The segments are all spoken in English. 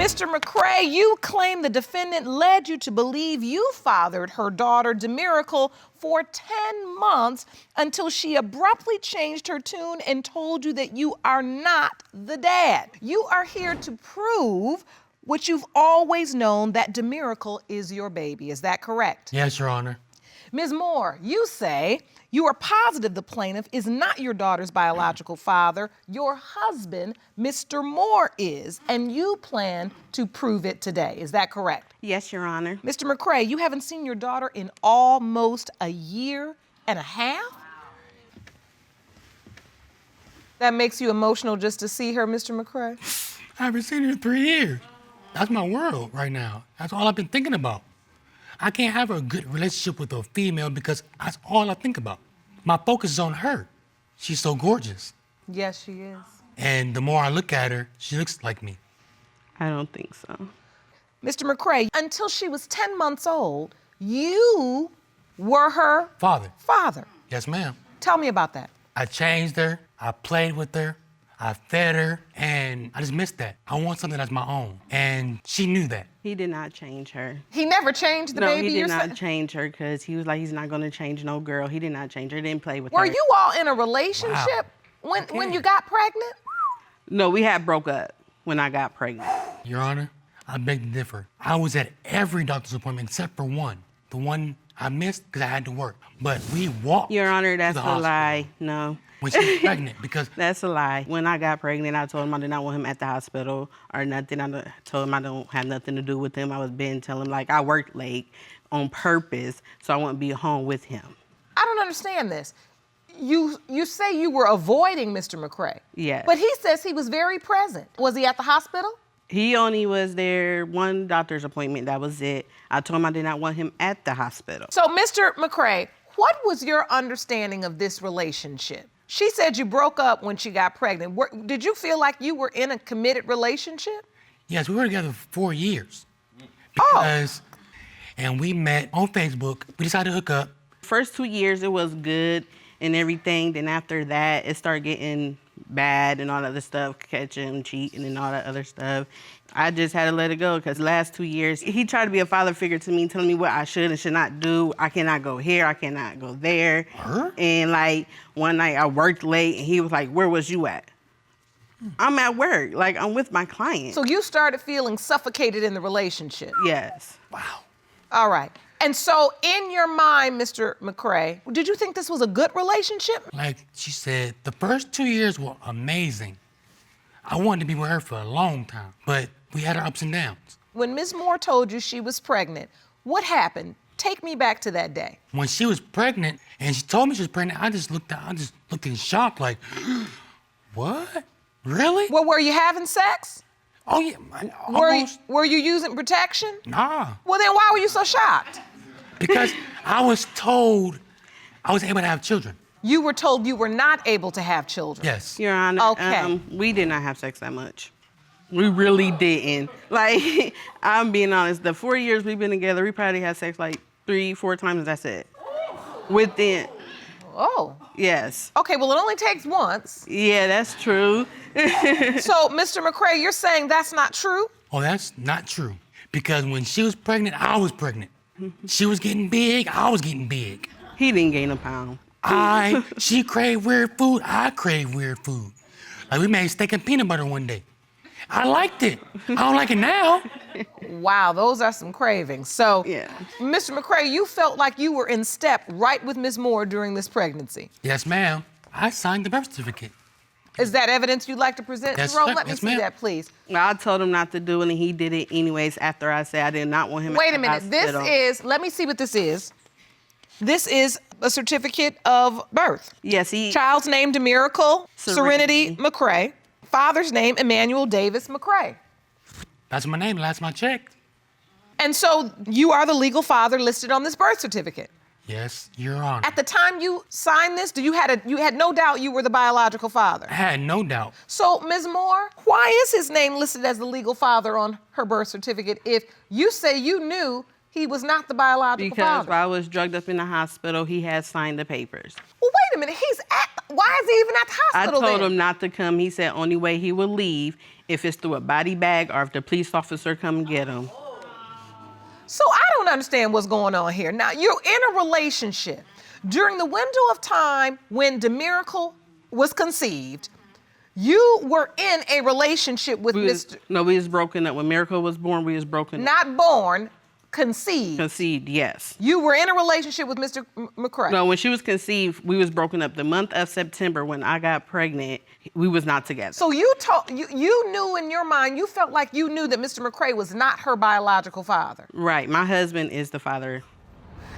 Mr. Mcrae, you claim the defendant led you to believe you fathered her daughter, DeMiracle, for 10 months until she abruptly changed her tune and told you that you are not the dad. You are here to prove what you've always known, that DeMiracle is your baby. Is that correct? Yes, Your Honor. Ms. Moore, you say you are positive the plaintiff is not your daughter's biological father. Your husband, Mr. Moore, is, and you plan to prove it today. Is that correct? Yes, Your Honor. Mr. Mcrae, you haven't seen your daughter in almost a year and a half? That makes you emotional just to see her, Mr. Mcrae? I haven't seen her in 3 years. That's my world right now. That's all I've been thinking about. I can't have a good relationship with a female because that's all I think about. My focus is on her. She's so gorgeous. Yes, she is. And the more I look at her, she looks like me. I don't think so. Mr. Mcrae, until she was 10 months old, you were her Father. father. Yes, ma'am. Tell me about that. I changed her, I played with her, I fed her, and I just missed that. I want something that's my own, and she knew that. He did not change her. He never changed the No, baby? he did you're not sa- change her because he was like, he's not going to change no girl. He did not change her. He didn't play with her. Were you all in a relationship when you got pregnant? No, we had broke up when I got pregnant. Your Honor, I beg to differ. I was at every doctor's appointment except for one. The one I missed because I had to work. But we walked Your Honor, to that's the a hospital lie. No. when she was pregnant because That's a lie. When I got pregnant, I told him I did not want him at the hospital or nothing. Told him I don't have nothing to do with him. I was been telling him, like, I worked late on purpose so I wouldn't be home with him. I don't understand this. You say you were avoiding Mr. Mcrae. Yes. But he says he was very present. Was he at the hospital? He only was there one doctor's appointment. That was it. I told him I did not want him at the hospital. So, Mr. Mcrae, what was your understanding of this relationship? She said you broke up when she got pregnant. Did you feel like you were in a committed relationship? yes, we were together for 4 years. Because, and we met on Facebook. We decided to hook up. First 2 years, it was good and everything. Then after that, it started getting bad and all that other stuff, catching, cheating and all that other stuff. I just had to let it go because the last 2 years, he tried to be a father figure to me, telling me what I should and should not do. I cannot go here, I cannot go there. And like one night I worked late and he was like, where was you at? I'm at work, like I'm with my client. So you started feeling suffocated in the relationship? Yes. Wow. All right. And so in your mind, Mr. Mcrae, did you think this was a good relationship? Like she said, the first 2 years were amazing. I wanted to be with her for a long time, but we had our ups and downs. When Ms. Moore told you she was pregnant, what happened? Take me back to that day. When she was pregnant and she told me she was pregnant, I just looked in shock like, what? Really? Well, were you having sex? Oh yeah, almost. Were you using protection? Nah, Well, then why were you so shocked? because I was told I was able to have children. You were told you were not able to have children. Yes. Your Honor, Okay. We did not have sex that much. We really didn't. Like, I'm being honest, the 4 years we've been together, we probably had sex like 3-4 times, that's it. Within, Oh. yes. Okay, well, it only takes once. Yeah, that's true. So, Mr. Mcrae, you're saying that's not true? Oh, that's not true. Because when she was pregnant, I was pregnant. She was getting big, I was getting big. He didn't gain a pound. She craved weird food, I craved weird food. Like we made steak and peanut butter one day. I liked it. I don't like it now. Wow, those are some cravings. So, Yeah. Mr. Mcrae, you felt like you were in step right with Ms. Moore during this pregnancy. Yes, ma'am. I signed the birth certificate. Is that evidence you'd like to present? Yes, Jerome, ma'am. let me Yes, see ma'am. that, please. I told him not to do it, and he did it anyways after I said I did not want him Wait at a the minute. This hospital. is, let me see what this is. This is a certificate of birth. Yes, he... Child's name, DeMiracle Serenity Serenity. Mcrae. Father's name, Emmanuel Davis Mcrae. That's my name, last my check. And so you are the legal father listed on this birth certificate. Yes, Your Honor. At the time you signed this, you had no doubt you were the biological father. I had no doubt. So, Ms. Moore, why is his name listed as the legal father on her birth certificate if you say you knew he was not the biological Because father? while I was drugged up in the hospital, he had signed the papers. Well, wait a minute. why is he even at the I hospital told then? him not to come. He said only way he will leave if it's through a body bag or if the police officer come and get him. So I don't understand what's going on here. Now, you're in a relationship. During the window of time when DeMiracle was conceived, you were in a relationship with Mr. We was broken up. When Miracle was born, we was broken up. Not born, conceived. Conceived, yes. You were in a relationship with Mr. Mcrae. No, when she was conceived, we was broken up. The month of September, when I got pregnant, we was not together. So you knew in your mind, you felt like you knew that Mr. Mcrae was not her biological father. Right, my husband is the father.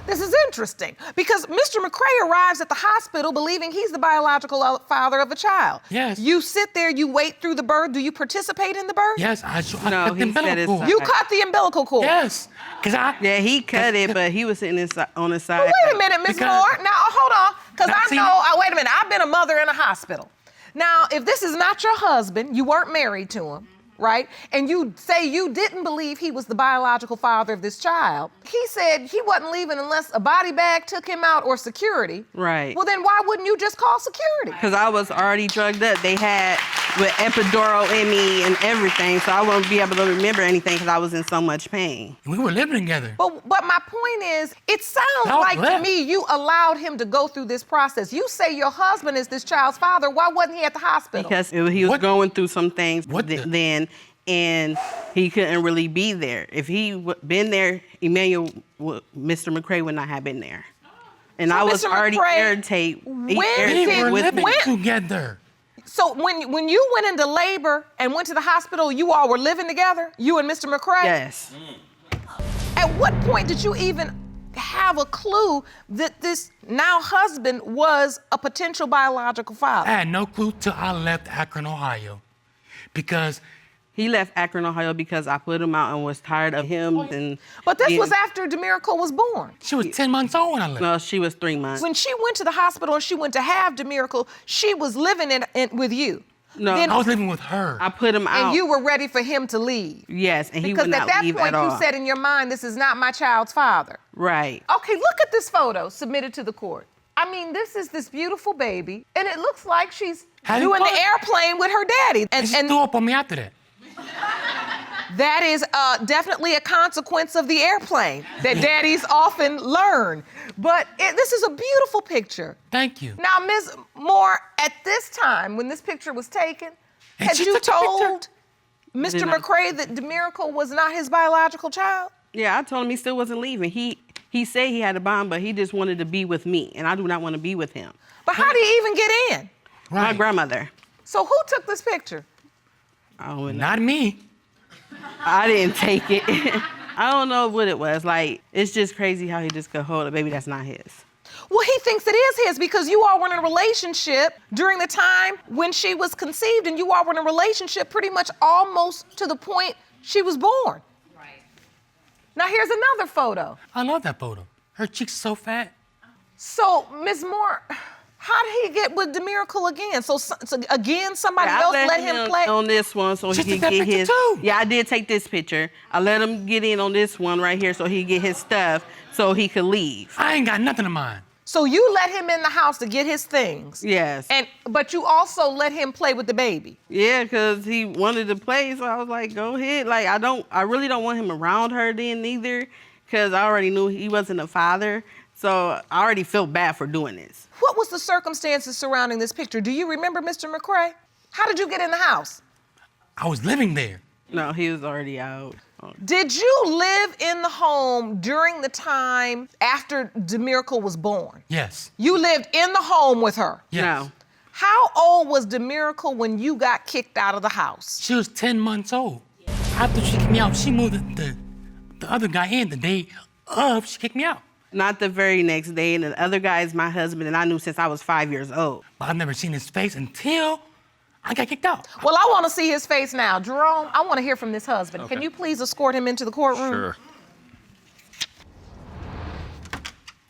This is interesting because Mr. Mcrae arrives at the hospital believing he's the biological father of a child. Yes. You sit there, you wait through the birth. Do you participate in the birth? Yes, I No, cut the he said umbilical it's cord. You cut the umbilical cord. Yes, because Yeah, he cut it, but he was sitting on the side. But wait a minute, Ms. Because- Moore. Now, hold on, because Now, I see- know, wait a minute, I've been a mother in a hospital. Now, if this is not your husband, you weren't married to him, right? And you say you didn't believe he was the biological father of this child. He said he wasn't leaving unless a body bag took him out or security. Right. Well, then why wouldn't you just call security? Because I was already drugged up. They had with epidural in me and everything, so I wouldn't be able to remember anything because I was in so much pain. we were living together. But my point is, it sounds No, like to let- me you allowed him to go through this process. You say your husband is this child's father. Why wasn't he at the hospital? Because he was What- going through some things What the- then, and he couldn't really be there. If he been there, Mr. Mcrae would not have been there. And So I was Mr. already McCrae, irritated when we did- were living when- together. So when you went into labor and went to the hospital, you all were living together? You and Mr. McCrae? Yes. At what point did you even have a clue that this now husband was a potential biological I father? had no clue till I left Akron, Ohio, because He left Akron, Ohio because I put him out and was tired of him. And But this being- was after DeMiracle was born. she was 10 months old when I left. No, she was 3 months. When she went to the hospital and she went to have DeMiracle, she was living in with you. No. Then- I was living with her. I put him out. and you were ready for him to leave. Yes, and he Because would at not that leave point at you all. said in your mind, this is not my child's father. Right. Okay, look at this photo submitted to the court. I mean, this is this beautiful baby, and it looks like she's Having doing fun. the airplane with her daddy. and she threw up on me after that. That is definitely a consequence of the airplane that daddies often learn. But this is a beautiful picture. Thank you. Now, Ms. Moore, at this time, when this picture was taken, And had she you took the picture. told Mr. Did I? McCrae that DeMiracle was not his biological child? Yeah, I told him he still wasn't leaving. He said he had a bond, but he just wanted to be with me, and I do not want to be with him. But how did he even get in? My grandmother. So who took this picture? I don't know. Not me. I didn't take it. I don't know what it was. Like, it's just crazy how he just could hold a baby that's not his. Well, he thinks it is his because you all were in a relationship during the time when she was conceived, and you all were in a relationship pretty much almost to the point she was born. Right. Now, here's another photo. I love that photo. Her cheeks so fat. So, Ms. Moore, how did he get with DeMiracle again? So again, somebody Yeah, I else let let him play? on this one so She he took could that get picture his. too. Yeah, I did take this picture. I let him get in on this one right here so he could get his stuff so he could leave. I ain't got nothing of mine. So you let him in the house to get his things. Yes. But you also let him play with the baby. Yeah, because he wanted to play, so I was like, go ahead. Like, I really don't want him around her then either, because I already knew he wasn't a father. So I already felt bad for doing this. What was the circumstances surrounding this picture? Do you remember, Mr. McCrae? How did you get in the house? I was living there. No, he was already out. Did you live in the home during the time after DeMiracle was born? Yes. You lived in the home with her. Yes. No. How old was DeMiracle when you got kicked out of the house? She was 10 months old. After she kicked me out, she moved the other guy in the day of she kicked me out. Not the very next day, and the other guy is my husband, and I knew since I was 5 years old. But I've never seen his face until I got kicked out. Well, I want to see his face now. Jerome, I want to hear from this husband. Okay. Can you please escort him into the courtroom? Sure.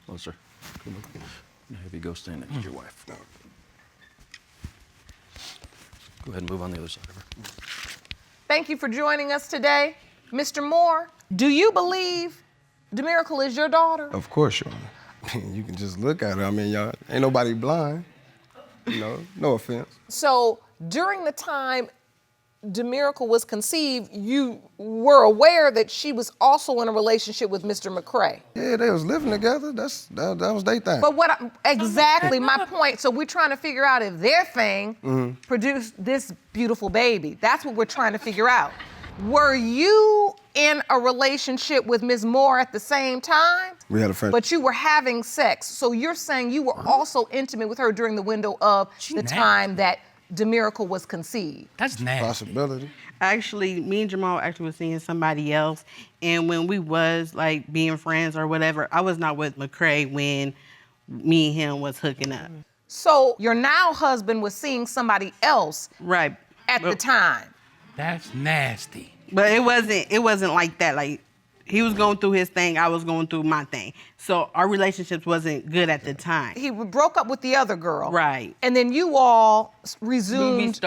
Hello, sir. Come on. Now have you go stand next to your wife. Go ahead and move on the other side of her. Thank you for joining us today. Mr. Moore, do you believe DeMiracle is your daughter? Of course, Your Honor. You can just look at her. I mean, y'all ain't nobody blind. no offense. So during the time DeMiracle was conceived, you were aware that she was also in a relationship with Mr. Mcrae. Yeah, they was living together. That was their thing. But exactly my point. So we're trying to figure out if their thing produced this beautiful baby. That's what we're trying to figure out. Were you in a relationship with Ms. Moore at the same time? We had a friend. But you were having sex. So you're saying you were also intimate with her during the window of the nasty. time that DeMiracle was conceived. That's nasty. Possibility. Actually, me and Jamal actually was seeing somebody else, and when we was like being friends or whatever, I was not with Mcrae when me and him was hooking up. So your now husband was seeing somebody else Right. at the time. That's nasty. But it wasn't like that. Like, he was going through his thing, I was going through my thing. So our relationships wasn't good at the time. He broke up with the other girl. Right. And then you all resumed.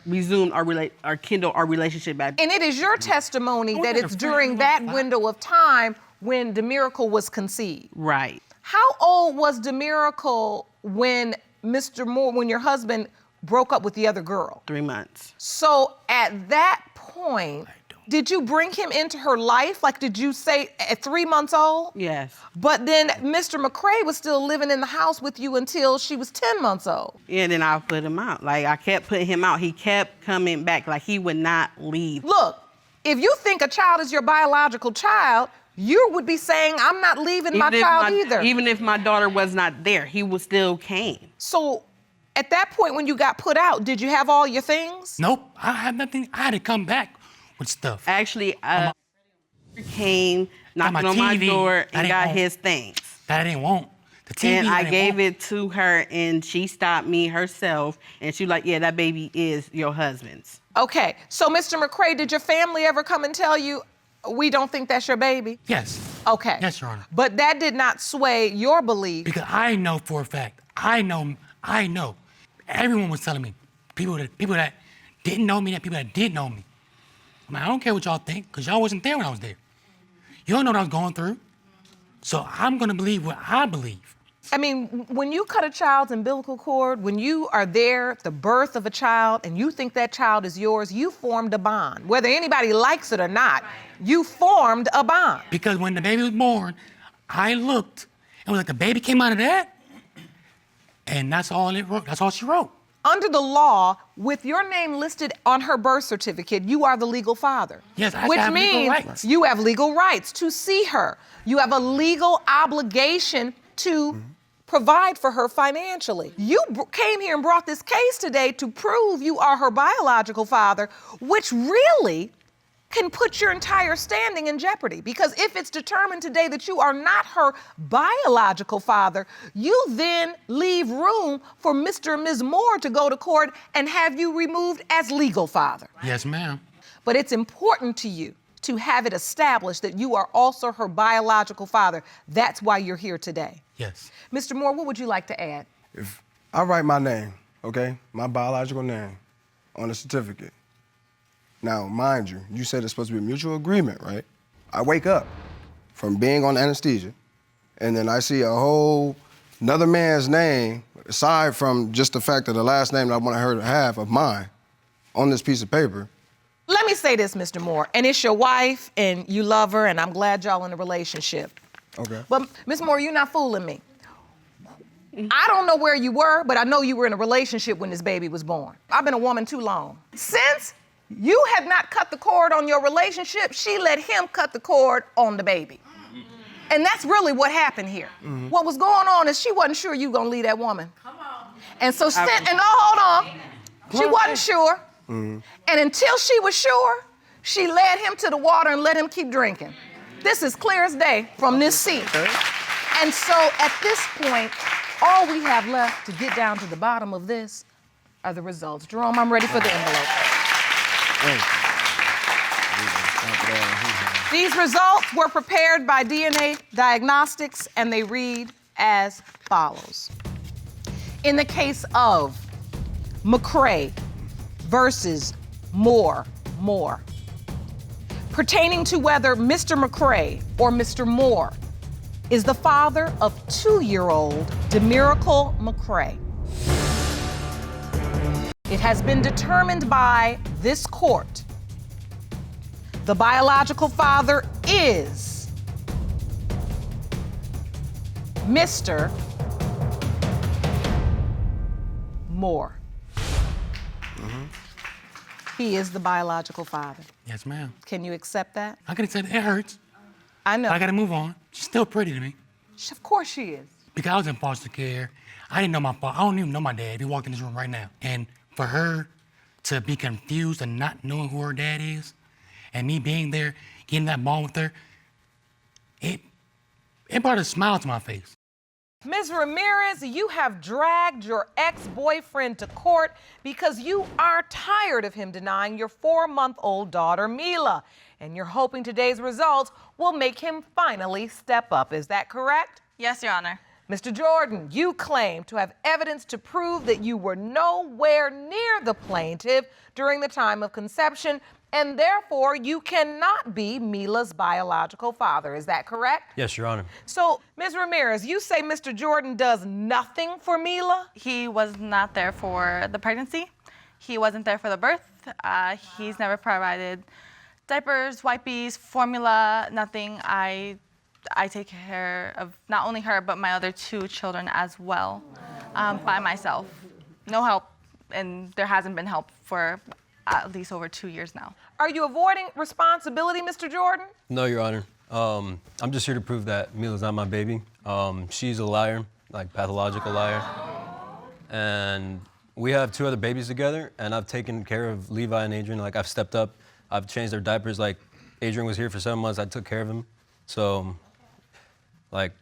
Resumed our kindle our relationship back. And it is your testimony that like it's a during friend that window of time when DeMiracle was conceived. Right. How old was DeMiracle when when your husband broke up with the other girl? 3 months. So at that point, did you bring him into her life? Like, did you say at 3 months old? Yes. But then Mr. Mcrae was still living in the house with you until she was 10 months old. Yeah, then I put him out. Like, I kept putting him out. He kept coming back. Like, he would not leave. Look, if you think a child is your biological child, you would be saying, I'm not leaving my child either. Even if my daughter was not there, he would still came. So at that point when you got put out, did you have all your things? Nope, I had nothing. I had to come back with stuff. Actually, came, knocked my on my TV. door, I and didn't got want- his things. That I didn't want. The TV. And I didn't gave want. it to her, and she stopped me herself, and she was like, yeah, that baby is your husband's. Okay, so Mr. Mcrae, did your family ever come and tell you, we don't think that's your baby? Yes. Okay. Yes, Your Honor. But that did not sway your belief. Because I know for a fact. I know. Everyone was telling me. People that didn't know me, and people that did know me. I mean, I don't care what y'all think, because y'all wasn't there when I was there. You don't know what I was going through. So I'm gonna believe what I believe. I mean, when you cut a child's umbilical cord, when you are there at the birth of a child and you think that child is yours, you formed a bond. Whether anybody likes it or not, you formed a bond. Because when the baby was born, I looked and was like, the baby came out of that? And that's all it wrote. That's all she wrote. Under the law, with your name listed on her birth certificate, you are the legal father. Yes, I have which legal means rights. you have legal rights to see her. You have a legal obligation to provide for her financially. You came here and brought this case today to prove you are her biological father, which really can put your entire standing in jeopardy. Because if it's determined today that you are not her biological father, you then leave room for Mr. and Ms. Moore to go to court and have you removed as legal father. Yes, ma'am. But it's important to you to have it established that you are also her biological father. That's why you're here today. Yes. Mr. Moore, what would you like to add? If I write my name, okay, my biological name, on a certificate. Now, mind you, you said it's supposed to be a mutual agreement, right? I wake up from being on anesthesia, and then I see another man's name, aside from just the fact that the last name that I want her to have of mine, on this piece of paper. Let me say this, Mr. Moore, and it's your wife, and you love her, and I'm glad y'all in a relationship. Okay. But, Ms. Moore, you're not fooling me. I don't know where you were, but I know you were in a relationship when this baby was born. I've been a woman too long. Since you had not cut the cord on your relationship, she let him cut the cord on the baby. And that's really what happened here. Mm-hmm. What was going on is she wasn't sure you were gonna leave that woman. Come on. And so, hold on. She wasn't sure. Mm-hmm. And until she was sure, she led him to the water and let him keep drinking. This is clear as day from this seat. Okay. And so at this point, all we have left to get down to the bottom of this are the results. Jerome, I'm ready for the envelope. These results were prepared by DNA Diagnostics, and they read as follows. In the case of Mcrae versus Moore, pertaining to whether Mr. Mcrae or Mr. Moore is the father of 2-year-old DeMiracle Mcrae. It has been determined by this court. The biological father is Mr. Moore. He is the biological father. Yes, ma'am. Can you accept that? I could have said it hurts, I know. but I gotta move on. She's still pretty to me. Of course she is. Because I was in foster care. I didn't know my father. I don't even know my dad. He walked in this room right now. And for her to be confused and not knowing who her dad is, and me being there, getting that bond with her, it brought a smile to my face. Ms. Ramirez, you have dragged your ex-boyfriend to court because you are tired of him denying your 4-month-old daughter, Mila. And you're hoping today's results will make him finally step up. Is that correct? Yes, Your Honor. Mr. Jordan, you claim to have evidence to prove that you were nowhere near the plaintiff during the time of conception, and therefore you cannot be Mila's biological father. Is that correct? Yes, Your Honor. So, Ms. Ramirez, you say Mr. Jordan does nothing for Mila? He was not there for the pregnancy. He wasn't there for the birth. He's never provided diapers, wipes, formula, nothing. I take care of not only her, but my other 2 children as well, by myself. No help, and there hasn't been help for at least over 2 years now. Are you avoiding responsibility, Mr. Jordan? No, Your Honor. I'm just here to prove that Mila's not my baby. She's a liar, like pathological liar. And we have 2 other babies together, and I've taken care of Levi and Adrian. Like, I've stepped up. I've changed their diapers. Like, Adrian was here for 7 months. I took care of him. So, like,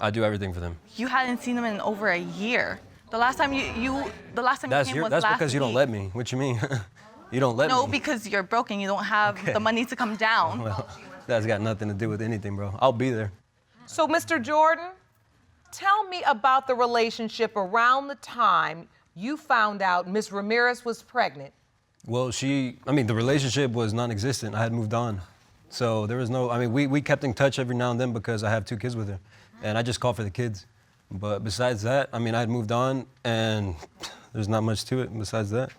I do everything for them. You hadn't seen him in over a year. The last time you came was That's last because you don't week. let me. What you mean? You don't let me. No, because you're broken. You don't have the money to come down. Well, that's got nothing to do with anything, bro. I'll be there. So, Mr. Jordan, tell me about the relationship around the time you found out Ms. Ramirez was pregnant. Well, the relationship was non-existent. I had moved on. So there was no, we kept in touch every now and then because I have 2 kids with her. And I just called for the kids. But besides that, I had moved on, and there's not much to it besides that.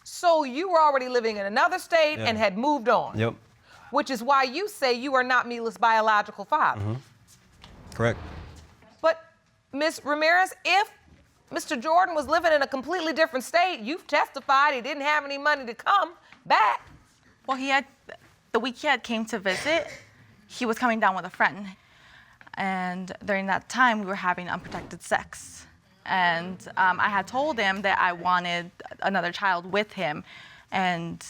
So you were already living in another state Yeah. and had moved on. Yep. Which is why you say you are not Mila's biological father. Correct. But, Ms. Ramirez, if Mr. Jordan was living in a completely different state, you've testified he didn't have any money to come back. Well, the week he had came to visit, he was coming down with a friend. And during that time, we were having unprotected sex. And I had told him that I wanted another child with him. And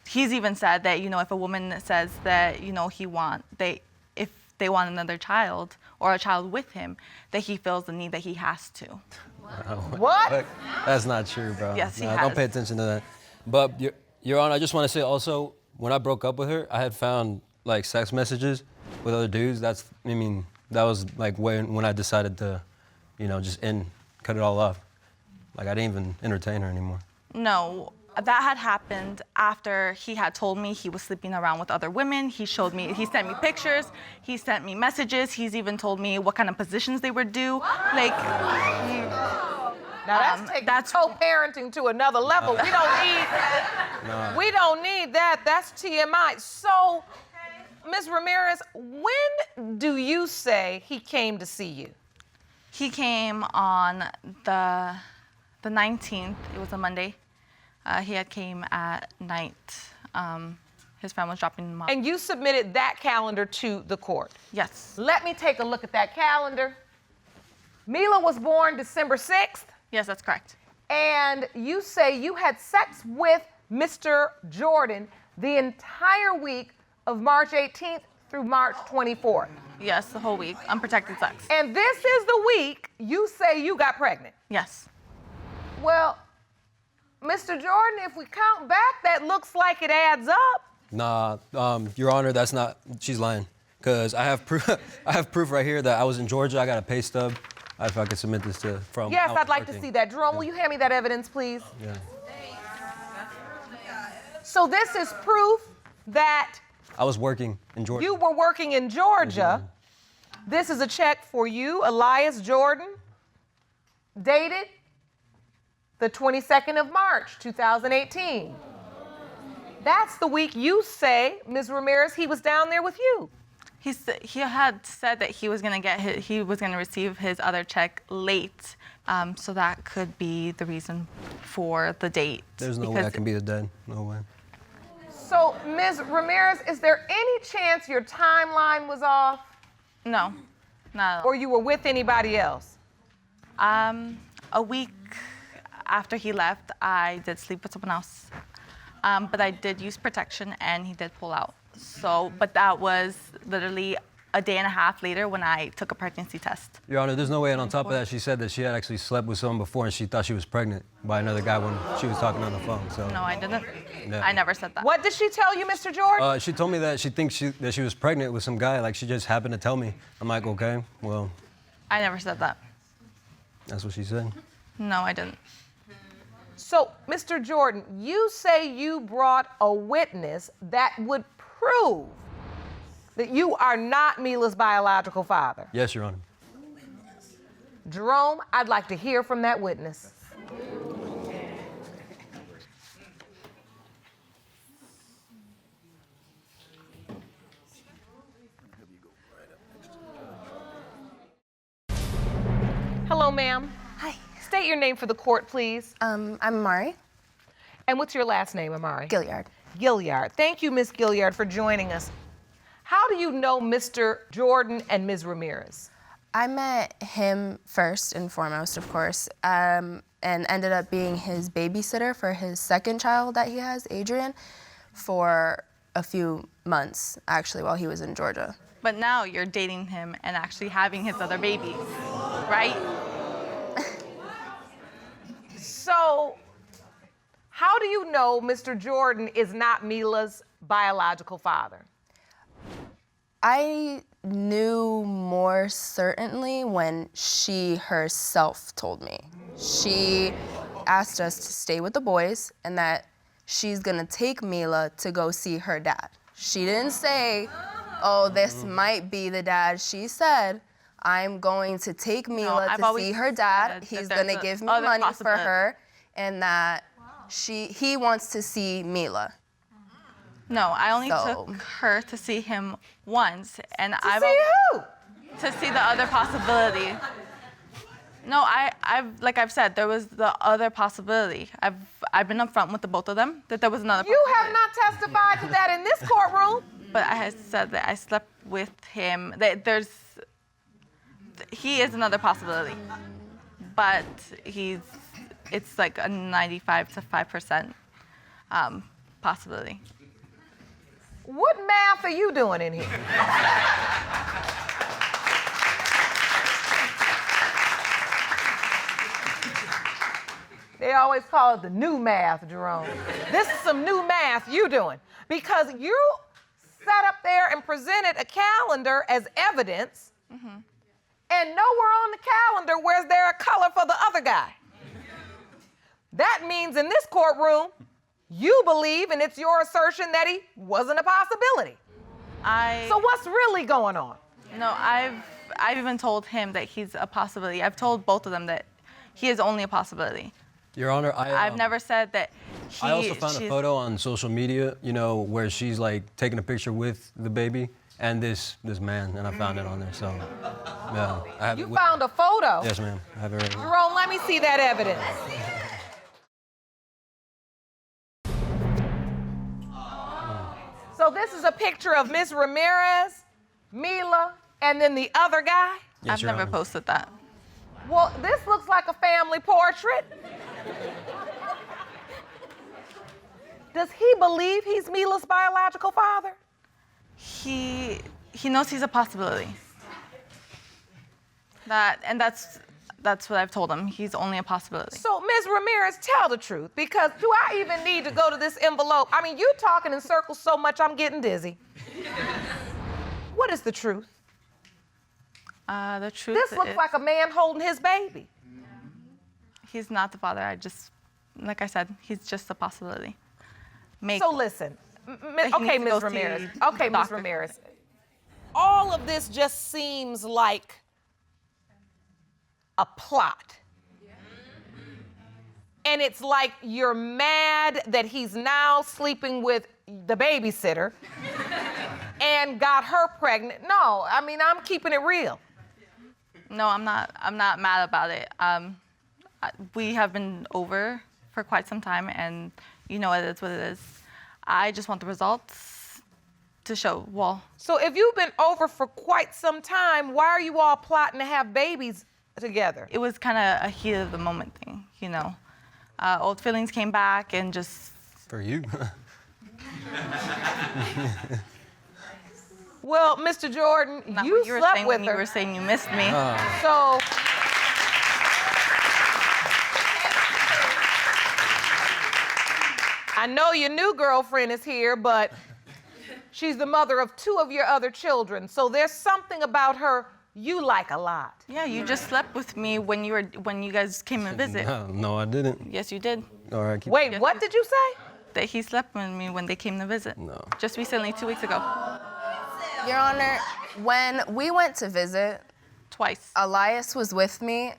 he's even said that, if a woman says that, if they want another child or a child with him, that he feels the need that he has to. What? Look, that's not true, bro. Yes, he Don't has. pay attention to that. But, Your Honor, I just want to say also, when I broke up with her, I had found, like, sex messages with other dudes. That was, like, when I decided to, just cut it all off. Like, I didn't even entertain her anymore. No, that had happened after he had told me he was sleeping around with other women. He sent me pictures, he sent me messages, he's even told me what kind of positions they would do. Like, Now that's taking co-parenting to another level. We don't need that. That's TMI. So, Ms. Ramirez, when do you say he came to see you? he came on the 19th, it was a Monday. He had came at night. His family was dropping him off. And you submitted that calendar to the court? Yes. Let me take a look at that calendar. Mila was born December 6th. Yes, that's correct. And you say you had sex with Mr. Jordan the entire week of March 18th through March 24th. Yes, the whole week, unprotected sex. And this is the week you say you got pregnant. Yes. Well, Mr. Jordan, if we count back, that looks like it adds up. Nah, Your Honor, that's not, she's lying. Because I have proof, I have proof right here that I was in Georgia. I got a pay stub. If I could submit this to, from. Yes, I was I'd like to working. see that. Jerome, will you hand me that evidence, please? Yeah. So this is proof that I was working in Georgia. you were working in Georgia. This is a check for you, Elias Jordan, dated the 22nd of March, 2018. That's the week you say, Ms. Ramirez, he was down there with you. He had said that he was gonna receive his other check late, so that could be the reason for the date. There's no way I can be the dad. No way. So, Ms. Ramirez, is there any chance your timeline was off? No, not at all. Or you were with anybody else? A week after he left, I did sleep with someone else. But I did use protection and he did pull out. So, but that was literally a day and a half later when I took a pregnancy test. Your Honor, there's no way. And on top of that, she said that she had actually slept with someone before and she thought she was pregnant by another guy when she was talking on the phone. So. No, I didn't. Yeah. I never said that. What did she tell you, Mr. Jordan? She told me that she thinks that she was pregnant with some guy. Like, she just happened to tell me. I'm like, okay, well. I never said that. That's what she said. No, I didn't. So, Mr. Jordan, you say you brought a witness that would prove that you are not Mila's biological father. Yes, Your Honor. Jerome, I'd like to hear from that witness. Hello, ma'am. Hi. State your name for the court, please. I'm Amari And what's your last name, Amari? Gilliard. Gilliard. Thank you, Ms. Gilliard, for joining us. How do you know Mr. Jordan and Ms. Ramirez? I met him first and foremost, of course, and ended up being his babysitter for his second child that he has, Adrian, for a few months, actually, while he was in Georgia. But now you're dating him and actually having his other babies, right? So, how do you know Mr. Jordan is not Mila's biological father? I knew more certainly when she herself told me. She asked us to stay with the boys and that she's gonna take Mila to go see her dad. She didn't say, oh, this might be the dad. She said, I'm going to take Mila I've to always see her said dad. that He's there's gonna a give me other money for possibility. her, and that he wants to see Mila. No, I only So- took her to see him once, and To see who? to see the other possibility. No, like I've said, there was the other possibility. I've been upfront with the both of them that there was another. You have not testified to that in this courtroom. But I had said that I slept with him. That he is another possibility, but it's like a 95 to 5% possibility. What math are you doing in here? They always call it the new math, Jerome. This is some new math you doing because you sat up there and presented a calendar as evidence, and nowhere on the calendar was there a color for the other guy. That means in this courtroom, you believe, and it's your assertion that he wasn't a possibility. So what's really going on? No, I've even told him that he's a possibility. I've told both of them that he is only a possibility. Your Honor, I've never said that he. I also found a photo on social media, where she's like taking a picture with the baby and this man, and I found it on there. So, yeah, I have You it with found a photo? Yes, ma'am. I have it right here. Jerome, let me see that evidence. So this is a picture of Ms. Ramirez, Mila, and then the other guy? Yes, I've Your never Honor. posted that. Well, this looks like a family portrait. Does he believe he's Mila's biological father? He knows he's a possibility. That's what I've told him. He's only a possibility. So, Ms. Ramirez, tell the truth, because do I even need to go to this envelope? I mean, you talking in circles so much, I'm getting dizzy. What is the truth? The truth This looks is, like a man holding his baby. he's not the father. Like I said, he's just a possibility. So listen, he okay, needs to Ms. go Ramirez. see Okay, the Ms. doctor. Ramirez. All of this just seems like a plot. and it's like you're mad that he's now sleeping with the babysitter and got her pregnant. No, I mean, I'm keeping it real. No, I'm not mad about it. We have been over for quite some time, and you know it is what it is. I just want the results to show. Well, So if you've been over for quite some time, why are you all plotting to have babies together? it was kind of a heat of the moment thing, you know. Old feelings came back, and just For you. Well, Mr. Jordan, not you what you were slept saying with when her. you were saying you missed me. So I know your new girlfriend is here, but she's the mother of 2 of your other children. So there's something about her you like a lot. Yeah, you just slept with me when you guys came to visit. No, I didn't. Yes, you did. All right, keep Wait, what did you say? That he slept with me when they came to visit. No. Just recently, 2 weeks ago. Your Honor, when we went to visit, Twice. Elias was with me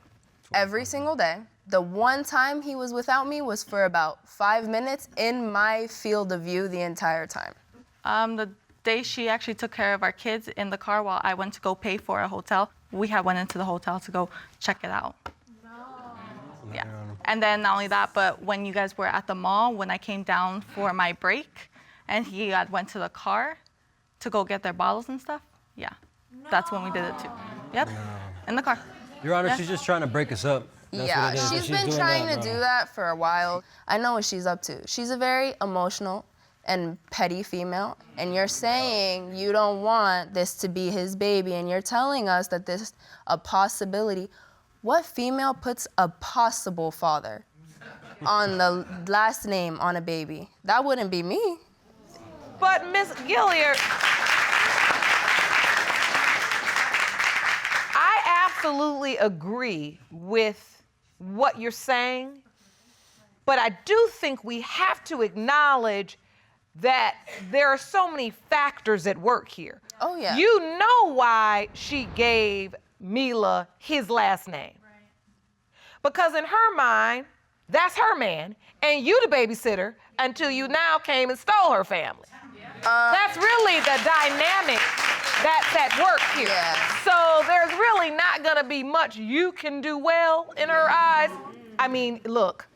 every single day. The one time he was without me was for about 5 minutes in my field of view the entire time. The day she actually took care of our kids in the car while I went to go pay for a hotel, we had went into the hotel to go check it out. Yeah. And then not only that, but when you guys were at the mall, when I came down for my break, and he had went to the car to go get their bottles and stuff, yeah. That's when we did it too. Yep. In the car. Your Honor, Yeah. she's just trying to break us up. That's Yeah, what it is. she's And been doing trying that, to bro. do that for a while. I know what she's up to. She's a very emotional and petty female, and you're saying you don't want this to be his baby, and you're telling us that this is a possibility. What female puts a possible father on the last name on a baby? That wouldn't be me. But Miss Gilliard, I absolutely agree with what you're saying, but I do think we have to acknowledge that there are so many factors at work here. Oh, yeah. You know why she gave Mila his last name. Because in her mind, that's her man, and you the babysitter until you now came and stole her family. That's really the dynamic that's at work here. Yeah. So there's really not gonna be much you can do well in her eyes. I mean, look,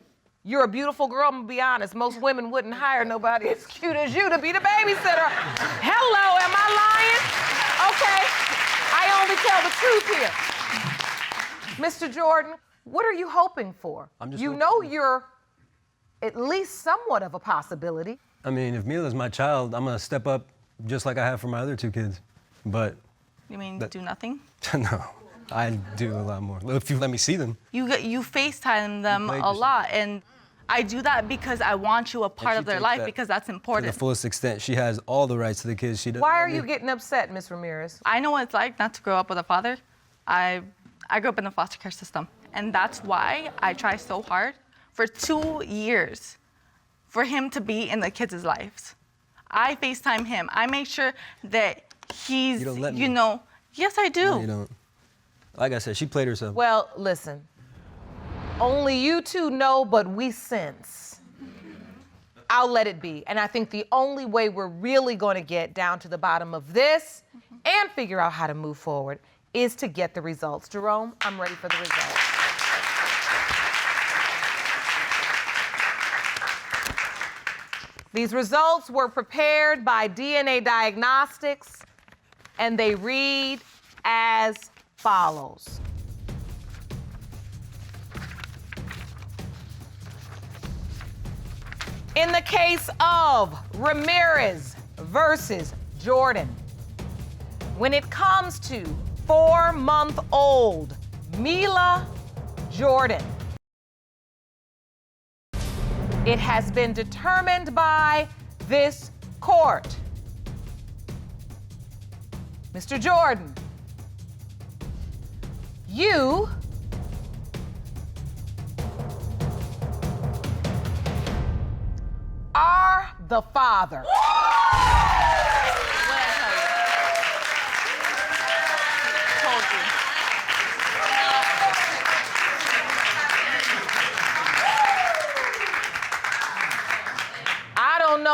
you're a beautiful girl, I'm gonna be honest. Most women wouldn't hire nobody as cute as you to be the babysitter. Hello, am I lying? Okay, I only tell the truth here. Mr. Jordan, what are you hoping for? I'm just You hoping- know you're at least somewhat of a possibility. I mean, if Mila's my child, I'm gonna step up just like I have for my other 2 kids. But You mean That- do nothing? no, I do a lot more. If you let me see them. You FaceTime them Like a yourself. lot, and I do that because I want you a part she of their takes life that because that's To the important. fullest extent, she has all the rights to the kids. She doesn't. Why let are me. you getting upset, Miss Ramirez? I know what it's like not to grow up with a father. I grew up in the foster care system, and that's why I try so hard for 2 years for him to be in the kids' lives. I FaceTime him. I make sure that he's, You don't let me. you know, yes, I do. No, you don't. Like I said, she played herself. Well, listen, only you two know, but we sense. I'll let it be. And I think the only way we're really going to get down to the bottom of this and figure out how to move forward is to get the results. Jerome, I'm ready for the results. These results were prepared by DNA Diagnostics, and they read as follows. In the case of Ramirez versus Jordan, when it comes to 4-month-old Mila Jordan, it has been determined by this court. Mr. Jordan, you are the father. What I tell you? Told you.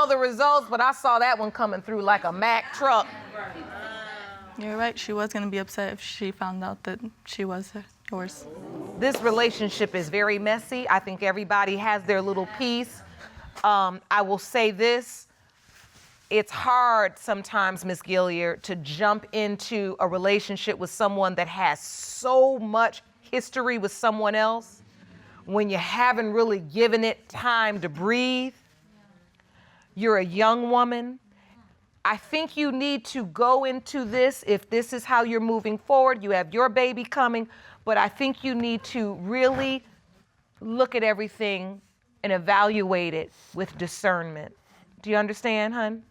know the results, but I saw that one coming through like a Mack truck. You're right. She was going to be upset if she found out that she was yours. This relationship is very messy. I think everybody has their little piece. I will say this. It's hard sometimes, Miss Gilliard, to jump into a relationship with someone that has so much history with someone else when you haven't really given it time to breathe. You're a young woman. I think you need to go into this, if this is how you're moving forward, you have your baby coming, but I think you need to really look at everything and evaluate it with discernment. Do you understand, hon?